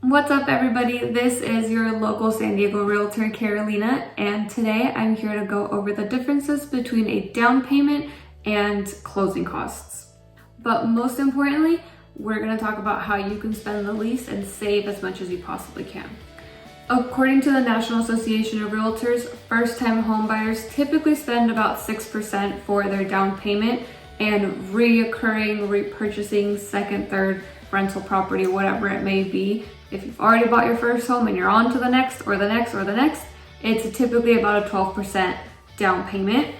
What's up, everybody? This is your local San Diego realtor, Carolina, and today I'm here to go over the differences between a down payment and closing costs. But most importantly, we're going to talk about how you can spend the least and save as much as you possibly can. According to the National Association of Realtors, first-time homebuyers typically spend about 6% for their down payment, and reoccurring, repurchasing second, third rental property, whatever it may be. If you've already bought your first home and you're on to the next or the next or the next, it's typically about a 12% down payment.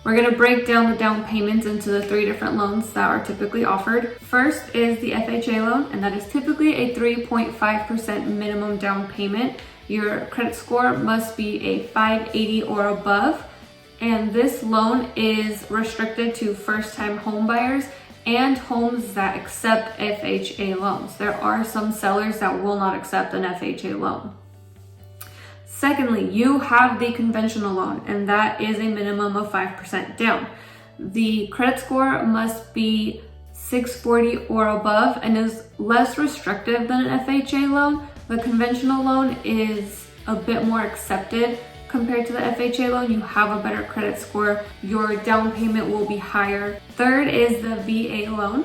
We're going to break down the down payments into the 3 different loans that are typically offered. First is the FHA loan, and that is typically a 3.5% minimum down payment. Your credit score must be a 580 or above, and this loan is restricted to first-time home buyers and homes that accept FHA loans. There are some sellers that will not accept an FHA loan. Secondly, you have the conventional loan, and that is a minimum of 5% down. The credit score must be 640 or above and is less restrictive than an FHA loan. The conventional loan is a bit more accepted compared to the FHA loan. You have a better credit score. Your down payment will be higher. Third is the VA loan.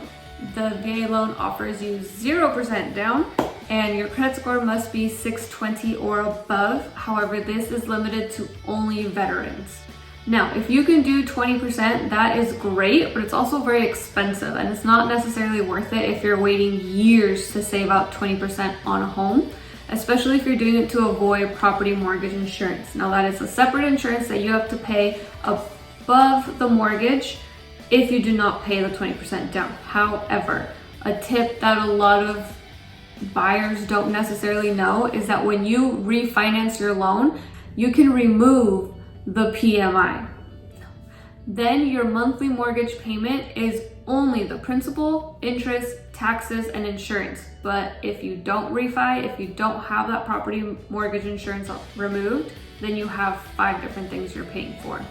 The VA loan offers you 0% down, and your credit score must be 620 or above. However, this is limited to only veterans. Now, if you can do 20%, that is great, but it's also very expensive, and it's not necessarily worth it if you're waiting years to save out 20% on a home, especially if you're doing it to avoid property mortgage insurance. Now, that is a separate insurance that you have to pay above the mortgage if you do not pay the 20% down. However, a tip that a lot of buyers don't necessarily know is that when you refinance your loan, you can remove the PMI. Then your monthly mortgage payment is only the principal, interest, taxes, and insurance. But if you don't refi, if you don't have that property mortgage insurance removed, then you have 5 different things you're paying for.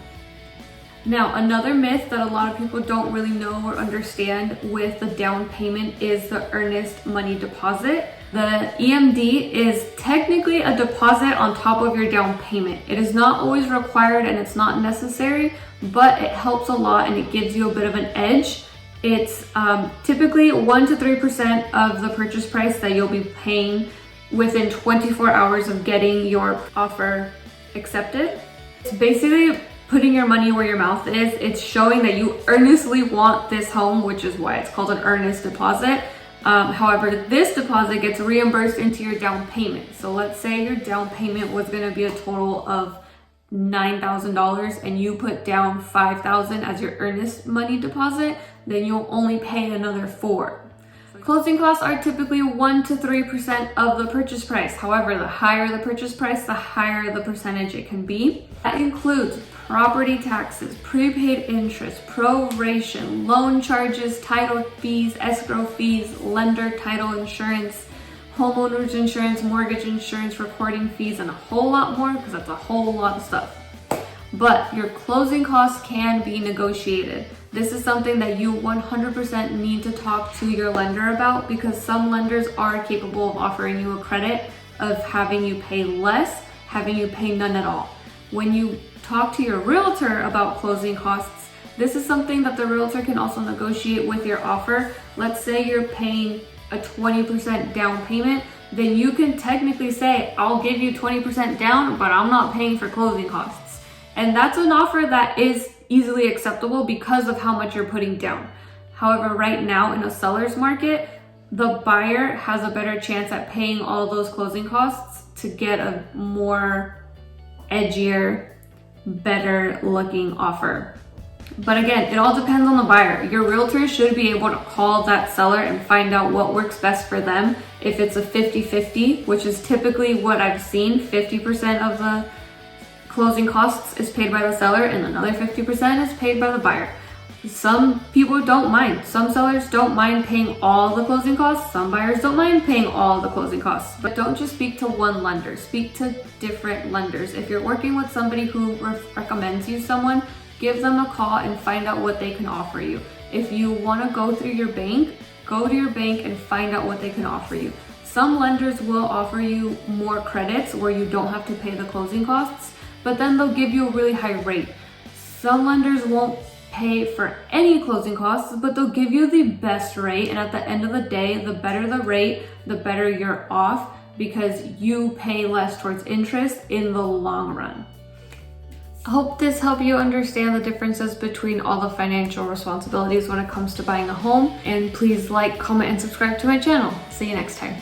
Now, another myth that a lot of people don't really know or understand with the down payment is the Earnest money deposit. The EMD is technically a deposit on top of your down payment. It is not always required and it's not necessary, but it helps a lot and it gives you a bit of an edge. It's typically 1 to 3% of the purchase price that you'll be paying within 24 hours of getting your offer accepted. It's basically putting your money where your mouth is. It's showing that you earnestly want this home, which is why it's called an earnest deposit. However, this deposit gets reimbursed into your down payment. So let's say your down payment was going to be a total of $9,000 and you put down $5,000 as your earnest money deposit, then you'll only pay another $4,000. Closing costs are typically 1 to 3% of the purchase price. However, the higher the purchase price, the higher the percentage it can be. That includes property taxes, prepaid interest, proration, loan charges, title fees, escrow fees, lender title insurance, homeowner's insurance, mortgage insurance, recording fees, and a whole lot more, because that's a whole lot of stuff. But your closing costs can be negotiated. This is something that you 100% need to talk to your lender about, because some lenders are capable of offering you a credit of having you pay less, having you pay none at all. When you talk to your realtor about closing costs, this is something that the realtor can also negotiate with your offer. Let's say you're paying a 20% down payment, then you can technically say, I'll give you 20% down, but I'm not paying for closing costs. And that's an offer that is easily acceptable because of how much you're putting down. However, right now in a seller's market, the buyer has a better chance at paying all those closing costs to get a more edgier, better looking offer. But again, it all depends on the buyer. Your realtor should be able to call that seller and find out what works best for them. If it's a 50-50, which is typically what I've seen, 50% of the closing costs is paid by the seller and another 50% is paid by the buyer. Some people don't mind. Some sellers don't mind paying all the closing costs. Some buyers don't mind paying all the closing costs. But don't just speak to one lender. Speak to different lenders. If you're working with somebody who recommends you someone, give them a call and find out what they can offer you. If you want to go through your bank, go to your bank and find out what they can offer you. Some lenders will offer you more credits where you don't have to pay the closing costs, but then they'll give you a really high rate. Some lenders won't pay for any closing costs, but they'll give you the best rate. And at the end of the day, the better the rate, the better you're off, because you pay less towards interest in the long run. I hope this helped you understand the differences between all the financial responsibilities when it comes to buying a home. And please like, comment, and subscribe to my channel. See you next time.